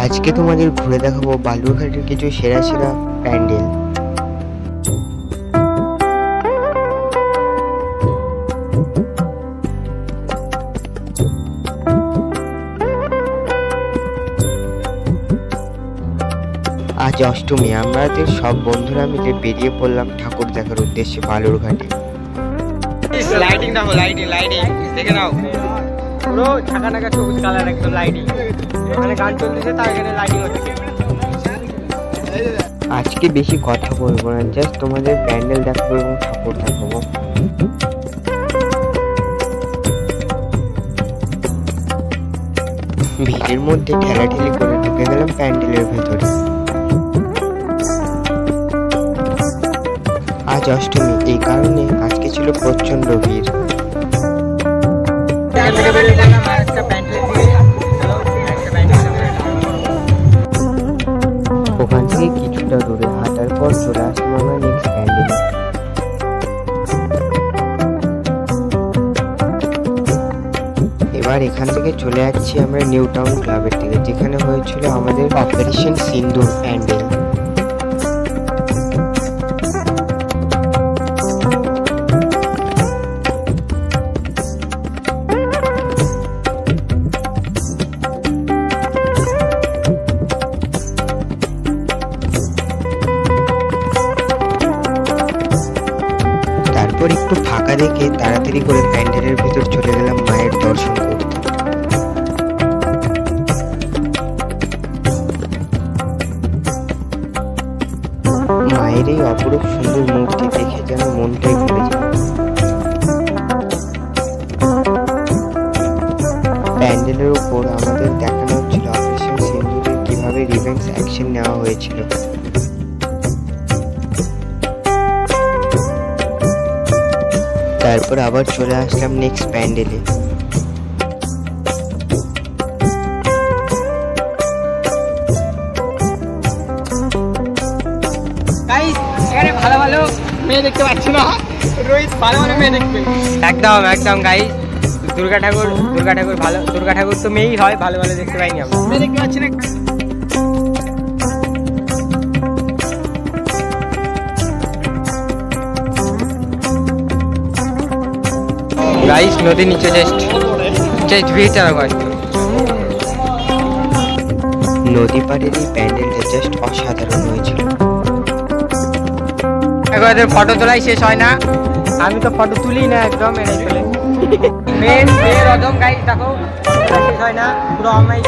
আজকে তোমাদের ঘুরে দেখাবো বালুরঘাটের কিছু সেরা সেরা প্যান্ডেল। আজ অষ্টমী, আমাদের সব বন্ধুরা মিলে বেরিয়ে পড়লাম ঠাকুর দেখার উদ্দেশ্যে বালুরঘাটে। লাইটিং দেখো, লাইটিং দেখে নাও, পুরো ঢাকা ঢাকা সবুজ কালার একদম লাইটিং। এখানে গান চলতেছে, তার এখানে লাইটিং হচ্ছে। আজকে বেশি কথা বলবো না, জাস্ট তোমাদের প্যান্ডেল দেখাবো এবং ঠাকুর দেখাবো। ভিড়ের মধ্যে ঠেলাঠেলি করে ঢুকে গেলাম প্যান্ডেলের ভেতরে। আজ অষ্টমী, এই কারণে আজকে ছিল প্রচন্ড ভিড়। ওখান থেকে কিছুটা দূরে হাঁটার পর চলে আসলাম আমরা নেক্সট প্যান্ডেলে। এবার এখান থেকে চলে যাচ্ছি আমরা নিউ টাউন ক্লাবের দিকে, যেখানে হয়েছিল আমাদের অপারেশন সিন্দুর প্যান্ডেল। তারপর একটু ফাঁকা দেখে তাড়াতাড়ি করে প্যান্ডেলের ভিতর চলে গেলাম মায়ের দর্শন করতে। মায়ের এই অপরূপ সুন্দর মূর্তি দেখে যেন মনটাই ভরে যায়। প্যান্ডেলের উপর আমাদের দেখানো হচ্ছিল অপারেশন সিন্দুরের কিভাবে রিভেঞ্জ অ্যাকশন নেওয়া হয়েছিল। তারপর আবার চলে আসলাম নেক্সট প্যান্ডেলে। এখানে ভালো ভালো মেয়ে দেখতে পাচ্ছি না, রোহিত ভালো ভালো মেয়ে দেখবে। একদম গাইস, দুর্গা ঠাকুর ভালো, দুর্গা ঠাকুর তো মেয়েই হয়, ভালো ভালো দেখতে পাইনি আমরা, মেয়ে দেখতে পাচ্ছি না। গাইস নদীর নিচে জাস্ট ভিড়টা দেখো। নদী পাড়ের এই প্যান্ডেলটা জাস্ট অসাধারণ হয়েছিল। একবার ফটো তোলাই শেষ হয় না, আমি তো ফটো তুলি না, একদম এনে চলে মেন রদম। গাইস দেখো, শেষ হয় না, পুরো আমাই